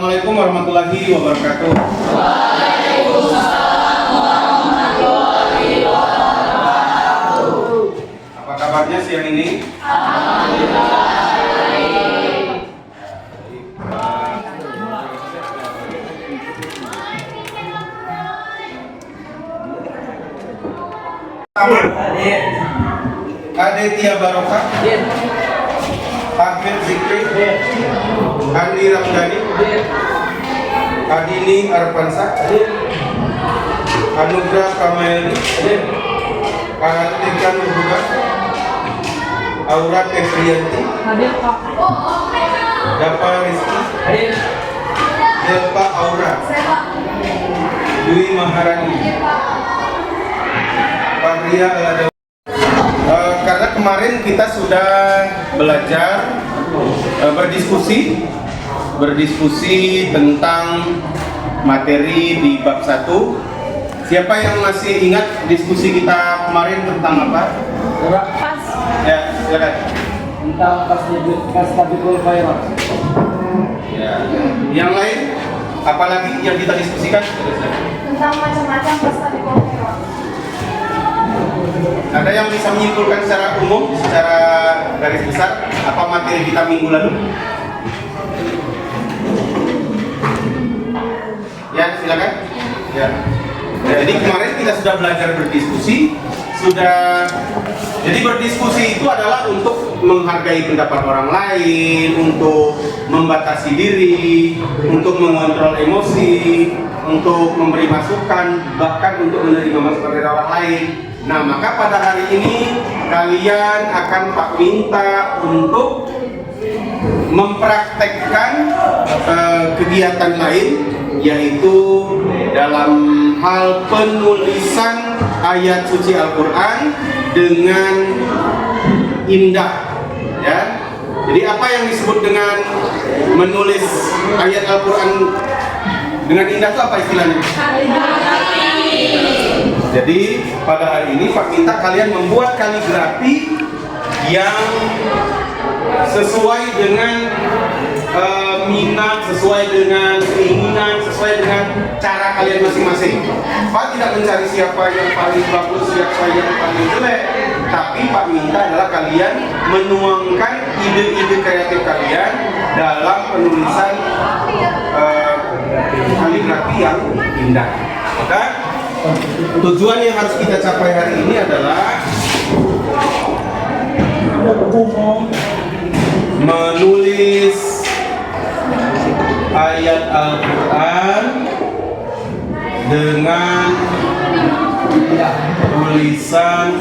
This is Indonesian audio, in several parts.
Assalamualaikum warahmatullahi wabarakatuh. Waalaikumsalam warahmatullahi wabarakatuh. Apa kabarnya siang ini? Alhamdulillah. Aditya Barokah, Hafid Zikri, Andi Ramdhani, Adini Arfansa, Anugrah Kamaeli, Kartika Nurbuga, Aura Kefriyanti, Dapa Rizky, Delpa Aura, Dwi Maharani, Fahria Alada. Karena kemarin kita sudah belajar berdiskusi tentang materi di bab 1. Siapa yang masih ingat diskusi kita kemarin tentang apa? Ya, silakan. Tentang Kastabikul Khairat. Ya. Yang lain, apalagi yang kita diskusikan? Tentang macam-macam Kastabikul Khairat. Ada yang bisa menyimpulkan secara umum, secara garis besar, apa materi kita minggu lalu? Ya, silakan. Ya. Jadi kemarin kita sudah belajar berdiskusi, jadi berdiskusi itu adalah untuk menghargai pendapat orang lain, untuk membatasi diri, untuk mengontrol emosi, untuk memberi masukan, bahkan untuk menerima masukan dari orang lain. Nah, maka pada hari ini kalian akan Pak minta untuk mempraktekkan kegiatan lain, yaitu dalam hal penulisan ayat suci Al-Quran dengan indah, ya. Jadi apa yang disebut dengan menulis ayat Al-Quran dengan indah itu apa istilahnya? Jadi pada hari ini Pak minta kalian membuat kaligrafi yang sesuai dengan minat, sesuai dengan keinginan, sesuai dengan cara kalian masing-masing. Pak tidak mencari siapa yang paling bagus, siapa yang paling jelek, tapi Pak minta adalah kalian menuangkan ide-ide kreatif kalian dalam penulisan kaligrafi yang indah. Maka tujuan yang harus kita capai hari ini adalah menulis ayat Al-Quran dengan tulisan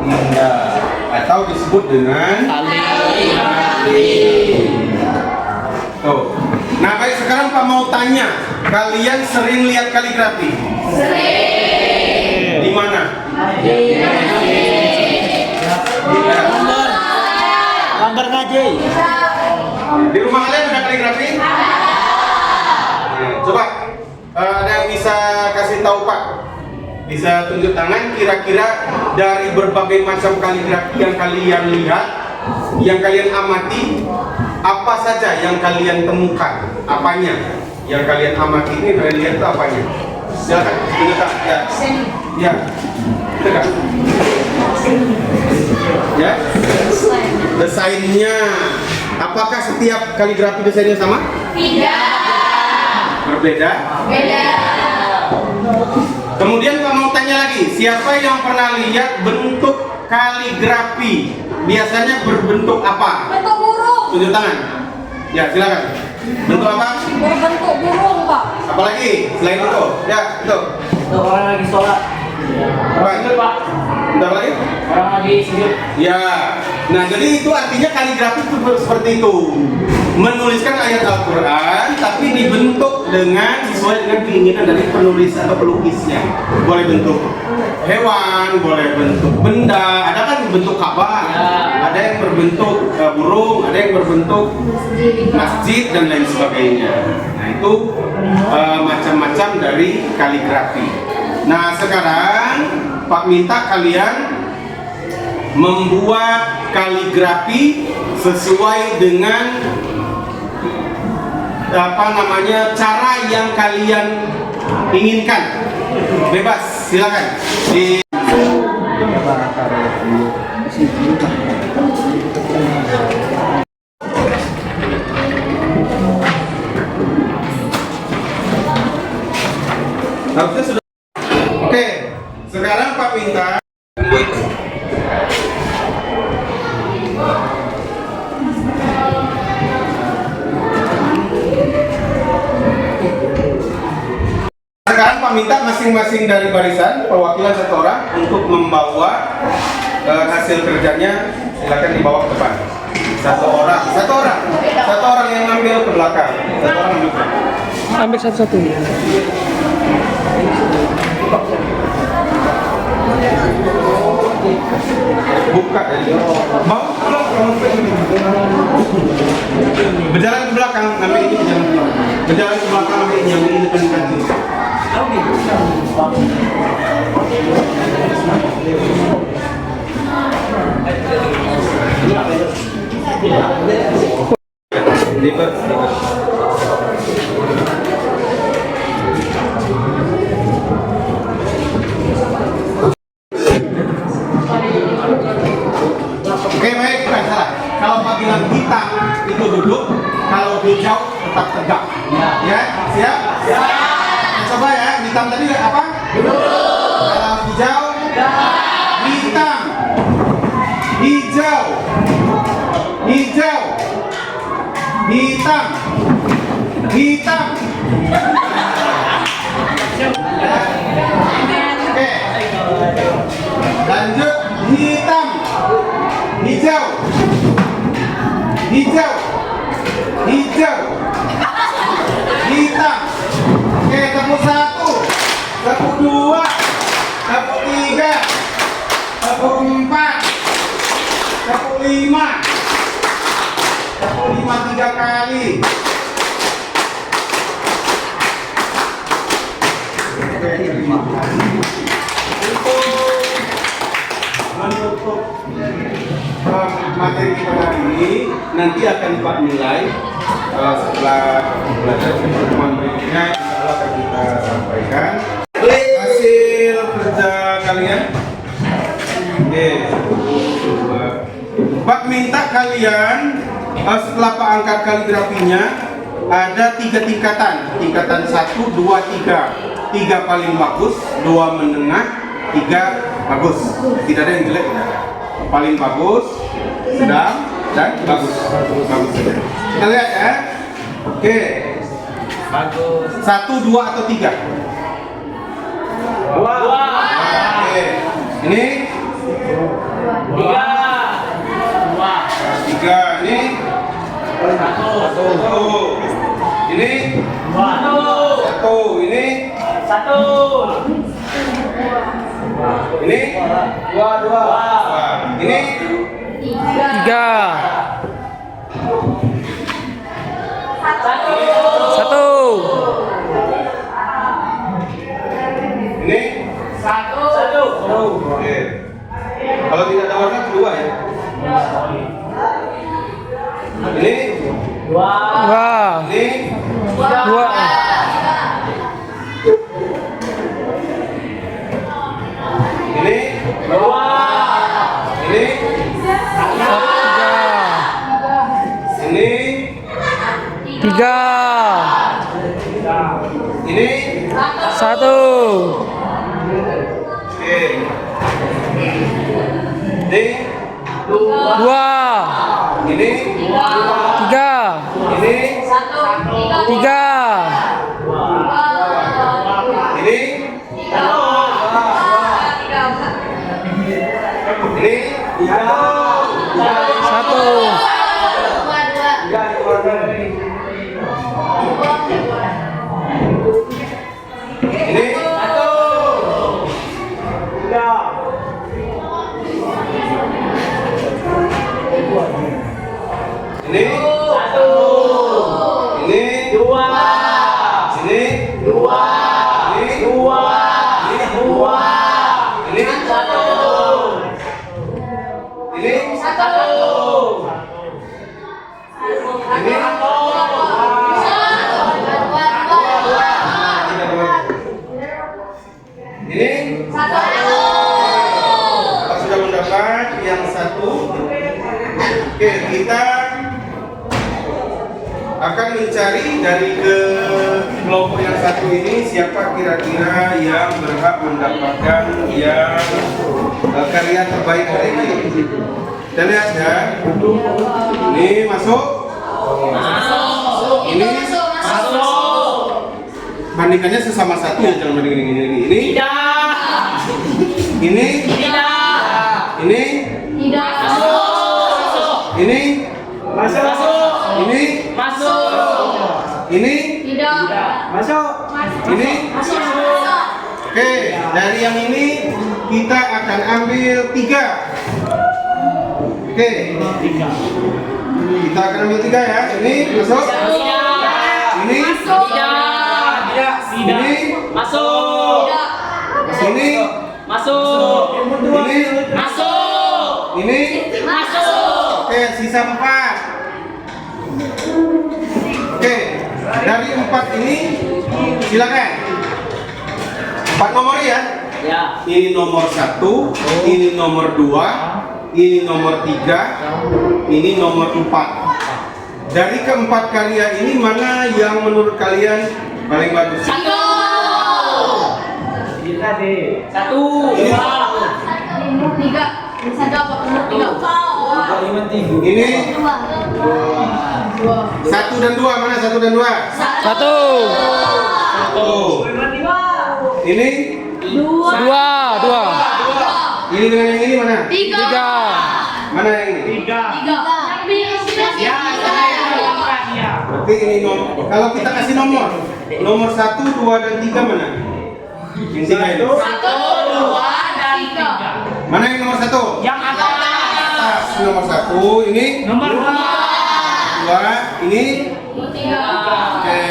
indah atau disebut dengan kaligrafi. Nah, baik, sekarang Pak mau tanya, kalian sering lihat kaligrafi? Sering. Di mana? Gambar ngaji. Di rumah kalian ada kaligrafi? Coba ada yang bisa kasih tahu Pak? Bisa tunjuk tangan kira-kira dari berbagai macam kaligrafi yang kalian lihat, yang kalian amati, apa saja yang kalian temukan? Apanya? Yang kalian amati ini kalian lihat itu apanya? Silakan, tunjuk tangan. Ya. Ya. Dekat. Ya. Desainnya. Apakah setiap kaligrafi desainnya sama? Tidak. Berbeda? Beda. Kemudian Pak mau tanya lagi, siapa yang pernah lihat bentuk kaligrafi? Biasanya berbentuk apa? Bentuk burung. Tunjuk tangan. Ya, silakan. Bentuk apa? Berbentuk burung, Pak. Apalagi selain itu? Ya, itu. Itu orang lagi sholat. Apa? Pak. Bentar lagi? Orang lagi sujud. Ya. Nah, jadi itu artinya kaligrafi itu seperti itu. Menuliskan ayat Al-Quran tapi dibentuk dengan sesuai dengan keinginan dari penulis atau pelukisnya. Boleh bentuk hewan, boleh bentuk benda, ada kan bentuk Ka'bah, ada yang berbentuk burung, ada yang berbentuk masjid dan lain sebagainya. Nah, itu macam-macam dari kaligrafi. Nah, sekarang Pak minta kalian membuat kaligrafi sesuai dengan apa namanya cara yang kalian inginkan. Bebas, silakan. Harusnya sudah. Oke, sekarang Pak minta. Sekarang Pak minta masing-masing dari barisan perwakilan satu orang untuk membawa hasil kerjanya, silakan dibawa ke depan. Satu orang yang ngambil ke belakang. Satu orang ambil ke belakang. Ambil satu-satu. Buka dari mau berjalan ke belakang, ambil ini berjalan ke belakang, ambil ini yang ini depan kantin. Lipat. Oke, baik, bukan salah. Kalau panggilan hitam itu duduk, kalau hijau tetap tegak. Ya, siap? Coba ya, hitam tadi apa? Duduk. Kalau hijau? Hitam. Hijau. Hijau. Hitam. Hitam. Oke. Lanjut, hitam. Hijau. Hijau. Hijau. Hitam. Oke, tepuk satu, tepuk dua, tepuk tiga, tepuk empat, tepuk lima. Tepuk lima 3 kali. Oke, terima kasih. Untuk materi pada hari ini nanti akan Pak nilai setelah belajar pertemuan berikutnya, insya Allah akan kita sampaikan hasil kerja kalian. Oke, Pak minta kalian setelah Pak angkat kaligrafinya ada 3 tingkatan. Tingkatan 1, 2, 3. 3 paling bagus, 2 menengah, 3 bagus. Tidak ada yang jelek, tidak ada. Paling bagus, sedang, dan bagus. Bagus saja. Kita lihat ya. Oke. Bagus. 1, 2 atau 3? 2. Oke. Ini 3. 3. Ini 1. 1. Ini 1. Ini 1. Ini 2. Ini 3. 1. Ini 1. Oke. Kalau tidak ada warna kedua ya. Ini 2. ini 2. ini 2. ini 3. ini 1. oke. Ini 2. ini 3. ini 3. ini ini 1. ini ini ini 2. ini 2. ini 2. ini 2. ini Ini 1. ini 1. Kalau sudah mendapat yang satu, oke, kita akan mencari dari ke kelompok yang satu ini siapa kira-kira yang berhak mendapatkan yang karya terbaik hari ini. Kita lihat ya. Ini masuk. Ini bandingkannya sesama satu ya, jangan bandingin ini. Ini. Ini. Ini. Ini. Ini. Ini. Ini. Oke, dari yang ini kita akan ambil 3. Oke, kita akan ambil 3 ya. Ini masuk. Ini. Ini. Sini. Ini. Oke, sisa 4. Oke, dari 4 ini silakan. 4 nomor ya. Ini nomor 1, ini nomor 2, ini nomor 3, ini nomor 4. Dari keempat karya ini mana yang menurut kalian paling bagus? Ini 1 dan 2, mana 1 dan 2? 1, Ini 2, ini dengan yang ini mana? 3, Mana yang ini? Berarti ini nomor. Kalau kita kasih nomor 1, 2 dan 3 mana? Yang 3 itu? Mana yang nomor 1? yang atas, Nomor 1 ini. nomor 2 ini. Oke.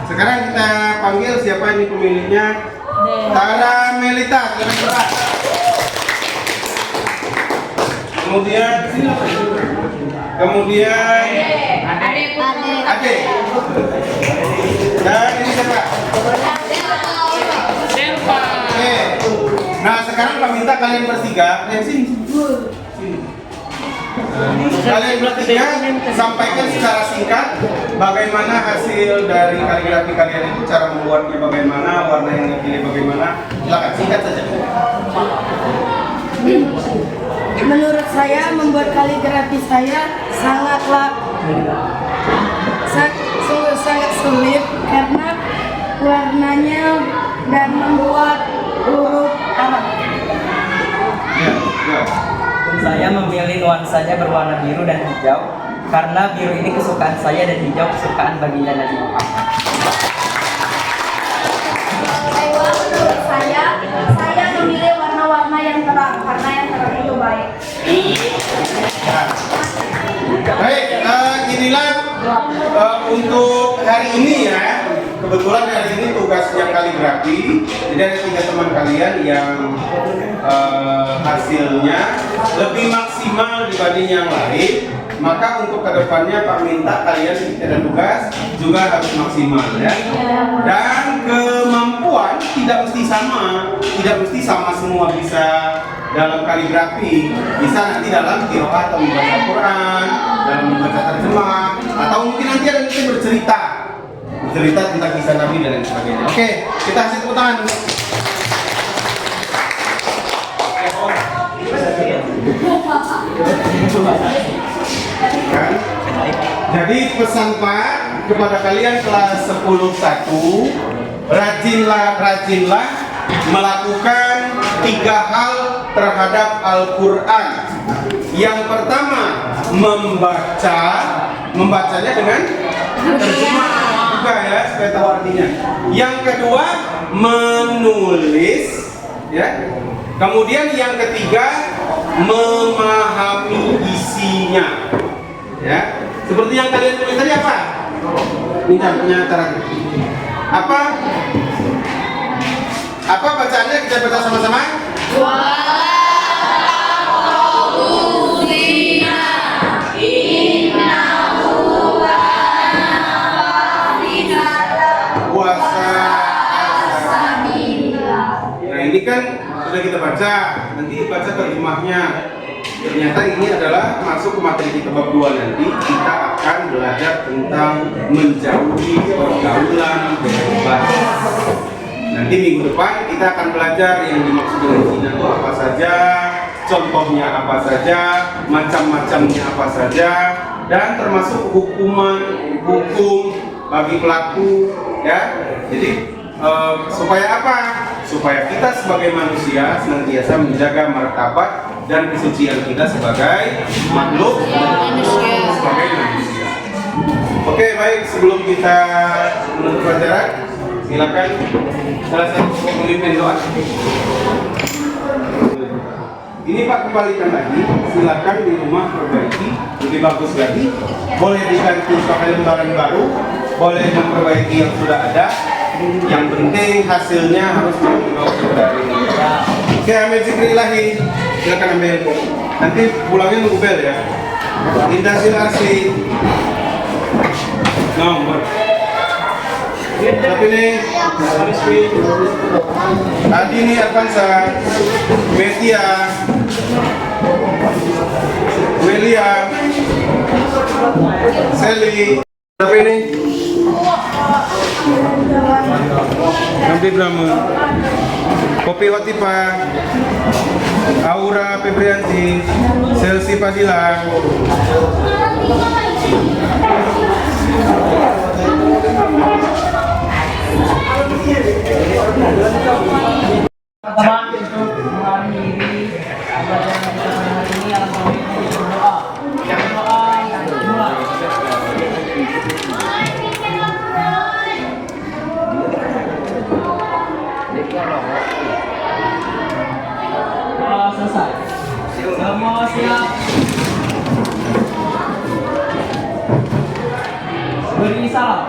Sekarang kita panggil siapa ini pemiliknya? Tara Melita. Kemudian Ade. Dan ini siapa? Oke. Nah, sekarang kami minta kalian bertiga. Sini. Kalian bertiga sampaikan secara singkat bagaimana hasil dari kaligrafi kalian itu, cara membuatnya bagaimana, warna yang dipilih bagaimana. Silakan singkat saja. Menurut saya membuat kaligrafi saya sungguh sangat sulit karena warnanya dan membuat huruf Arab. Ya. Saya memilih nuansanya berwarna biru dan hijau karena biru ini kesukaan saya dan hijau kesukaan baginda Nabi Muhammad. Menurut saya memilih warna-warna yang terang karena yang terang itu baik. Baik, inilah untuk hari ini ya. Kebetulan hari ini tugasnya kaligrafi. Jadi ada 3 teman kalian yang hasilnya lebih maksimal dibanding yang lain. Maka untuk kedepannya Pak minta kalian ada tugas juga harus maksimal ya. Dan kemampuan tidak mesti sama semua bisa dalam kaligrafi. Bisa nanti dalam qiraat atau membaca Quran, dalam membaca terjemah, atau mungkin nanti ada yang bercerita tentang kisah Nabi dan lain sebagainya. Oke, kita kasih tepuk tangan. Kan? Jadi pesan Pak kepada kalian kelas 10-1, rajinlah melakukan 3 hal terhadap Al-Quran. Yang pertama, membacanya dengan terjemah juga ya, supaya tahu artinya. Yang kedua, menulis ya. Kemudian yang ketiga, memahami isinya. Ya. Seperti yang kalian tulis tadi apa? Minta penyantaran. Apa bacaannya, kita baca sama-sama? Nah ini kan Sudah kita baca, nanti baca terjemahnya. Ternyata ini adalah masuk ke materi kita bab 2 nanti. Kita akan belajar tentang menjauhi pergaulan bebas. Nanti minggu depan kita akan belajar yang dimaksud dengan zina itu apa saja, contohnya apa saja, macam-macamnya apa saja, dan termasuk hukum bagi pelaku, ya. Jadi supaya apa? Supaya kita sebagai manusia senantiasa menjaga martabat dan kesucian kita sebagai makhluk sebagai manusia. Oke, baik, sebelum kita menutup pelajaran, silakan salah satu pemimpin doa. Ini Pak, kembalikan lagi, silakan di rumah perbaiki, lebih bagus lagi. Boleh diganti pakai lembaran baru, boleh memperbaiki yang sudah ada. Yang penting hasilnya harus dibawa dari ini. Oke, ambil zikri ilahi, silakan ambil. Nanti pulangnya nunggu bel ya. Indah Silasi. Nomor. Tapi nih, Adi nih Advansa, Metia, Melia, Sally. Tapi nih, nanti drama, Kopi Hotipa, Aura Febrianti, Chelsea Padilla. Teman-teman untuk mengakhiri pelajaran kita pada hari ini, alhamdulillah berdoa. Berdoa selesai. Semua siap. Beri salam.